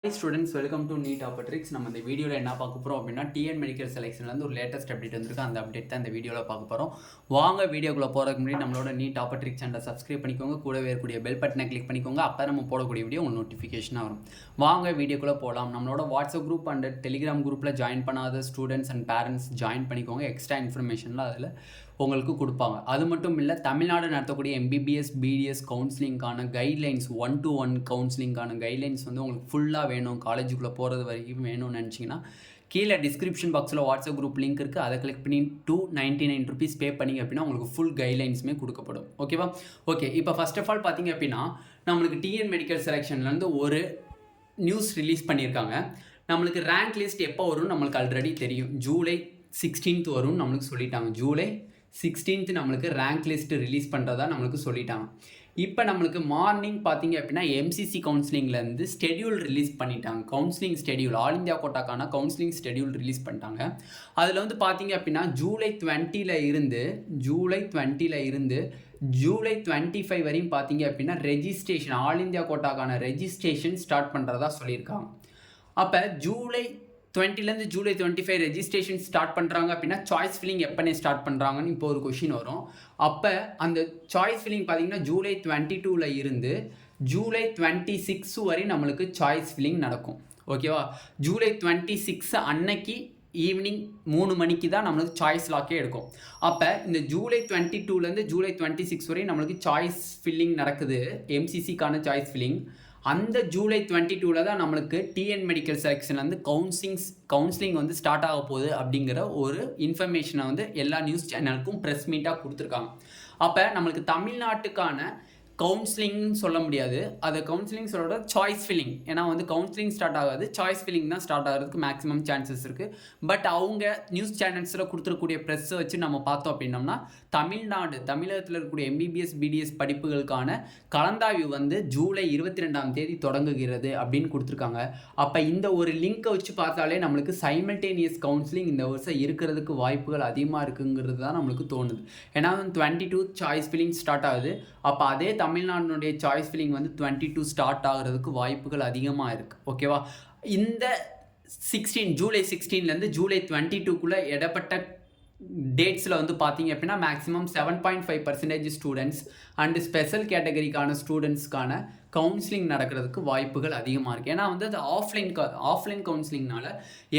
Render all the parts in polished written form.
Hi students, welcome to Neet Tricks. நம்ம இந்த வீடியோல என்ன பார்க்க போறோம் அப்படினா TN மெடிக்கல் செலக்ஷன்ல இருந்து ஒரு லேட்டஸ்ட் அப்டேட் வந்திருக்கு. அந்த அப்டேட் தான் இந்த வீடியோல பார்க்க போறோம். வாங்க வீடியோக்குள்ள போறதுக்கு முன்னாடி நம்மளோட Neet Tricks சேனலை சப்ஸ்கிரைப் பண்ணிக்கோங்க. கூடவே இருக்கக்கூடிய பெல் பட்டனை கிளிக் பண்ணிக்கோங்க. அப்போ நம்ம போடக்கூடிய வீடியோ உங்களுக்கு நோட்டிஃபிகேஷனா வரும். வாங்க வீடியோக்குள்ள போலாம். நம்மளோட வாட்ஸ்அப் குரூப் அண்ட் டெலிகிராம் குரூப்ல ஜாயின் பண்ணாத ஸ்டூடெண்ட்ஸ் அண்ட் பேரண்ட்ஸ் ஜாயின் பண்ணிக்கோங்க. எக்ஸ்ட்ரா இன்ஃபர்மேஷன்லாம் அதில் உங்களுக்கு கொடுப்பாங்க. அது மட்டும் இல்லை, தமிழ்நாடு நடத்தக்கூடிய MBBS BDS கவுன்சிலிங்கான கைட்லைன்ஸ் 1-to-1 கவுன்சிலிங்கான கைட்லைன்ஸ் வந்து உங்களுக்கு ஃபுல்லாக வேணும், காலேஜுக்குள்ளே போகிறது வரைக்கும் வேணும்னு நினச்சிங்கன்னா கீழே டிஸ்கிரிப்ஷன் பாக்ஸில் வாட்ஸ்அப் குரூப் லிங்க் இருக்குது. அதை கிளிக் பண்ணி ₹299 பே பண்ணிங்க அப்படின்னா உங்களுக்கு ஃபுல் கைட்லைன்ஸுமே கொடுக்கப்படும். ஓகேவா? ஓகே, இப்போ ஃபர்ஸ்ட் ஆஃப் ஆல் பார்த்தீங்க அப்படின்னா நம்மளுக்கு TN மெடிக்கல் செலெக்ஷன்லேருந்து ஒரு நியூஸ் ரிலீஸ் பண்ணியிருக்காங்க. நம்மளுக்கு ரேங்க் லிஸ்ட் எப்போ வரும்னு நம்மளுக்கு ஆல்ரெடி தெரியும். ஜூலை 16th வரும்னு நம்மளுக்கு சொல்லிட்டாங்க. ஜூலை 16th நம்மளுக்கு ரேங்க் லிஸ்ட் ரிலீஸ் பண்ணுறதா நம்மளுக்கு சொல்லிட்டாங்க. இப்போ நம்மளுக்கு மார்னிங் பார்த்தீங்க அப்படின்னா MCC கவுன்சிலிங்லேருந்து ஸ்கெடியூல் ரிலீஸ் பண்ணிட்டாங்க. கவுன்சிலிங் ஸ்கெடியூல், ஆல் இந்தியா கோட்டாக்கான கவுன்சிலிங் ஸ்கெடியூல் ரிலீஸ் பண்ணிட்டாங்க. அதில் வந்து பார்த்தீங்க அப்படின்னா ஜூலை 20ல் இருந்து ஜூலை 25 வரையும் பார்த்தீங்க அப்படின்னா ரெஜிஸ்ட்ரேஷன், ஆல் இந்தியா கோட்டாக்கான ரெஜிஸ்ட்ரேஷன் ஸ்டார்ட் பண்ணுறதா சொல்லியிருக்காங்க. அப்போ ஜூலை 20லேருந்து ஜூலை 25 ரெஜிஸ்ட்ரேஷன் ஸ்டார்ட் பண்ணுறாங்க அப்படின்னா சாய்ஸ் ஃபில்லிங் எப்போனே ஸ்டார்ட் பண்ணுறாங்கன்னு இப்போ ஒரு கொஷின் வரும். அப்போ அந்த சாய்ஸ் ஃபில்லிங் பார்த்தீங்கன்னா ஜூலை 22ல் இருந்து ஜூலை 26 வரை நம்மளுக்கு சாய்ஸ் ஃபில்லிங் நடக்கும். ஓகேவா? ஜூலை 26 அன்னைக்கு ஈவினிங் 3 மணிக்கு தான் நம்மளுக்கு சாய்ஸ் லாக்கே எடுக்கும். அப்போ இந்த ஜூலை 22லேருந்து ஜூலை 26 வரை நம்மளுக்கு சாய்ஸ் ஃபில்லிங் நடக்குது, MCCக்கான சாய்ஸ் ஃபில்லிங். அந்த ஜூலை 22ல் தான் நம்மளுக்கு TN மெடிக்கல் செலெக்ஷன்லேருந்து கவுன்சிலிங் வந்து ஸ்டார்ட் ஆக போகுது அப்படிங்கிற ஒரு இன்ஃபர்மேஷனை வந்து எல்லா நியூஸ் சேனலுக்கும் ப்ரெஸ் மீட்டாக கொடுத்துருக்காங்க. அப்போ நம்மளுக்கு தமிழ்நாட்டுக்கான கவுன்சிலிங்னு சொல்ல முடியாது, அதை கவுன்சிலிங் சொல்கிற சாய்ஸ் ஃபில்லிங். ஏன்னா வந்து கவுன்சிலிங் ஸ்டார்ட் ஆகாது, சாய்ஸ் ஃபில்லிங் தான் ஸ்டார்ட் ஆகிறதுக்கு மேக்ஸிமம் சான்சஸ் இருக்குது. பட் அவங்க நியூஸ் சேனல்ஸில் கொடுத்துருக்கூடிய ப்ரெஸ்ஸை வச்சு நம்ம பார்த்தோம் அப்படின்னோம்னா தமிழகத்தில் இருக்கக்கூடிய MBBS BDS படிப்புகளுக்கான கலந்தாய்வு வந்து ஜூலை 22ஆம் தேதி தொடங்குகிறது அப்படின்னு கொடுத்துருக்காங்க. அப்போ இந்த ஒரு லிங்க்கை வச்சு பார்த்தாலே நம்மளுக்கு சைமல்டேனியஸ் கவுன்சிலிங் இந்த வருஷம் இருக்கிறதுக்கு வாய்ப்புகள் அதிகமாக இருக்குங்கிறது தான் நம்மளுக்கு தோணுது. ஏன்னா 22 சாய்ஸ் ஃபில்லிங் ஸ்டார்ட் ஆகுது. அப்போ அதே தமிழ்நாடுனுடைய சாய்ஸ் ஃபில்லிங் வந்து 22 ஸ்டார்ட் ஆகிறதுக்கு வாய்ப்புகள் அதிகமாக இருக்குது. ஓகேவா? இந்த ஜூலை 16லேருந்து ஜூலை 22க்குள்ளே இடப்பட்ட டேட்ஸில் வந்து பார்த்தீங்க அப்படின்னா மேக்ஸிமம் 7.5% ஸ்டூடெண்ட்ஸ் அண்டு ஸ்பெஷல் கேட்டகரிக்கான ஸ்டூடெண்ட்ஸ்க்கான கவுன்சிலிங் நடக்கிறதுக்கு வாய்ப்புகள் அதிகமாக இருக்குது. ஏன்னா வந்து அது ஆஃப்லைன் கவுன்சிலிங்னால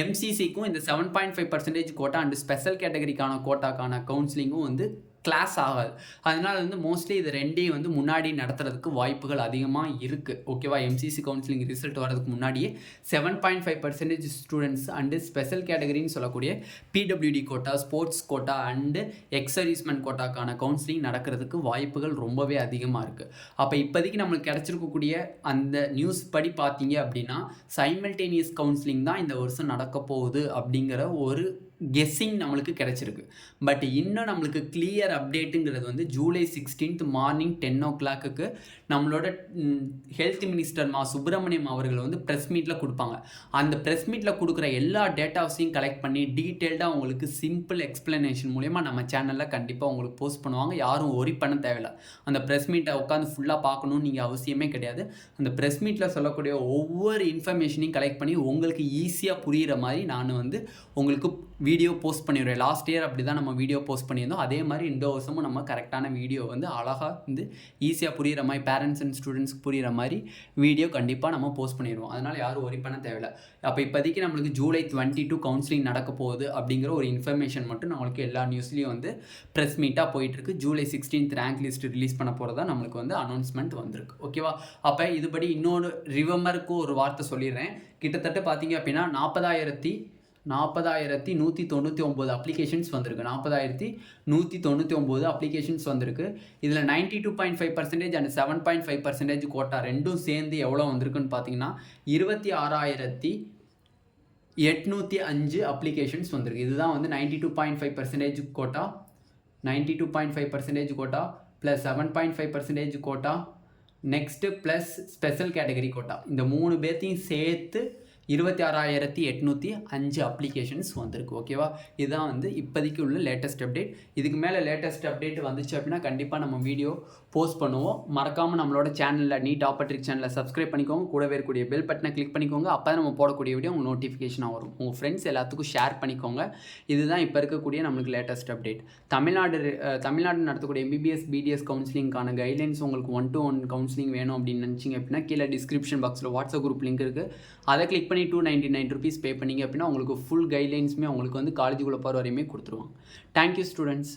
MCCக்கும் இந்த 7.5% கோட்டா அண்டு ஸ்பெஷல் கேட்டகரிக்கான கோட்டாக்கான கவுன்சிலிங்கும் வந்து கிளாஸ் ஆகாது. அதனால் வந்து மோஸ்ட்லி இது ரெண்டையும் வந்து முன்னாடி நடத்துறதுக்கு வாய்ப்புகள் அதிகமாக இருக்குது. ஓகேவா? MCC கவுன்சிலிங் ரிசல்ட் வரதுக்கு முன்னாடியே 7.5% ஸ்டூடெண்ட்ஸ் அண்டு ஸ்பெஷல் கேட்டகரின்னு சொல்லக்கூடிய PWD quota, sports quota and exservicemen கோட்டாக்கான கவுன்சிலிங் நடக்கிறதுக்கு வாய்ப்புகள் ரொம்பவே அதிகமாக இருக்குது. அப்போ இப்போதைக்கு நம்மளுக்கு கிடச்சிருக்கக்கூடிய அந்த நியூஸ் படி பார்த்தீங்க அப்படின்னா சைமல்டேனியஸ் கவுன்சிலிங் தான் இந்த வருஷம் நடக்க போகுது அப்படிங்கிற ஒரு கெஸ்ஸிங் நம்மளுக்கு கிடச்சிருக்கு. பட் இன்னும் நம்மளுக்கு கிளியர் அப்டேட்டுங்கிறது வந்து ஜூலை 16th மார்னிங் 10 o'clock நம்மளோட ஹெல்த் மினிஸ்டர் சுப்பிரமணியம் அவர்கள் வந்து ப்ரெஸ் மீட்டில் கொடுப்பாங்க. அந்த ப்ரெஸ் மீட்டில் கொடுக்குற எல்லா டேட்டாஸையும் கலெக்ட் பண்ணி டீட்டெயில்டாக உங்களுக்கு சிம்பிள் எக்ஸ்பிளனேஷன் மூலமா நம்ம சேனலில் கண்டிப்பாக உங்களுக்கு போஸ்ட் பண்ணுவாங்க. யாரும் ஒரி பண்ண தேவையில்லை. அந்த ப்ரெஸ் மீட்டை உட்காந்து ஃபுல்லாக பார்க்கணுன்னு நீங்கள் அவசியமே கிடையாது. அந்த ப்ரெஸ் மீட்டில் சொல்லக்கூடிய ஒவ்வொரு இன்ஃபர்மேஷனையும் கலெக்ட் பண்ணி உங்களுக்கு ஈஸியாக புரிகிற மாதிரி நான் வந்து உங்களுக்கு வீடியோ போஸ்ட் பண்ணிடுவேன். லாஸ்ட் இயர் அப்படி தான் நம்ம வீடியோ போஸ்ட் பண்ணியிருந்தோம். அதே மாதிரி இந்த வருஷமும் நம்ம கரெக்டான வீடியோ வந்து அழகாக வந்து ஈஸியாக புரிகிற மாதிரி பேரண்ட்ஸ் அண்ட் ஸ்டூடெண்ட்ஸ்க்கு புரிகிற மாதிரி வீடியோ கண்டிப்பாக நம்ம போஸ்ட் பண்ணிடுவோம். அதனால் யாரும் ஒரி பண்ண தேவையில்லை. அப்போ இப்போதைக்கு நம்மளுக்கு ஜூலை 22 கவுன்சிலிங் நடக்க போகுது அப்படிங்கிற ஒரு இன்ஃபர்மேஷன் மட்டும் நம்மளுக்கு எல்லா நியூஸ்லேயும் வந்து ப்ரெஸ் மீட்டாக போயிட்டுருக்கு. July 16th rank list release பண்ண போகிறதா நம்மளுக்கு வந்து அனௌன்ஸ்மெண்ட் வந்திருக்கு. ஓகேவா? அப்போ இதுபடி இன்னொரு ரிவம்பருக்கு ஒரு வார்த்தை சொல்லிடுறேன். கிட்டத்தட்ட பார்த்தீங்க அப்படின்னா 40,199 அப்ளிகேஷன்ஸ் வந்திருக்கு. 40,199 அப்ளிகேஷன்ஸ் வந்திருக்கு. இதில் 92.5% அண்ட் 7.5% கோட்டா ரெண்டும் சேர்ந்து எவ்வளோ வந்திருக்குன்னு பார்த்தீங்கன்னா 26,805 அப்ளிகேஷன்ஸ் வந்திருக்கு. இதுதான் வந்து 92.5% quota, 92.5% quota plus 7.5% quota, next plus special category quota, இந்த 3 பேர்த்தையும் சேர்த்து 26,805 அப்ளிகேஷன்ஸ் வந்திருக்கு. ஓகேவா? இதுதான் வந்து இப்போதைக்கு உள்ள லேட்டஸ்ட் அப்டேட். இதுக்கு மேலே லேட்டஸ்ட் அப்டேட் வந்துச்சு அப்படின்னா கண்டிப்பாக நம்ம வீடியோ போஸ்ட் பண்ணுவோம். மறக்காமல் நம்மளோட சேனலில் நீட் ஆப்பர்ட்ரிக் சேனலை சப்ஸ்கிரைப் பண்ணிக்கோங்க. கூடவே இருக்கக்கூடிய பெல் பட்டனை கிளிக் பண்ணிக்கோங்க. அப்போ தான் நம்ம போடக்கூடிய வீடியோ உங்கள் நோட்டிஃபிகேஷனாக வரும். உங்கள் ஃப்ரெண்ட்ஸ் எல்லாத்துக்கும் ஷேர் பண்ணிக்கோங்க. இதுதான் இப்போ இருக்கக்கூடிய நம்மளுக்கு லேட்டஸ்ட் அப்டேட். தமிழ்நாடு நடத்தக்கூடிய எம்பிபிஎஸ் பிடிஎஸ் கவுன்சிலிங்கான கைட்லைன்ஸ் உங்களுக்கு 1-to-1 கவுன்சிலிங் வேணும் அப்படின்னு நினச்சிங்க அப்படின்னா கீழே டிஸ்கிரிப்ஷன் பாக்ஸில் வாட்ஸ்அப் குரூப் லிங்க் இருக்குது. அதை கிளிக் பண்ணி 299 rupees பே பண்ணிங்க அப்படின்னா உங்களுக்கு ஃபுல் கைட்லைன்ஸுமே உங்களுக்கு வந்து காலேஜுக்குள்ளே போகிற வரையுமே கொடுத்துருவாங்க. Thank you students.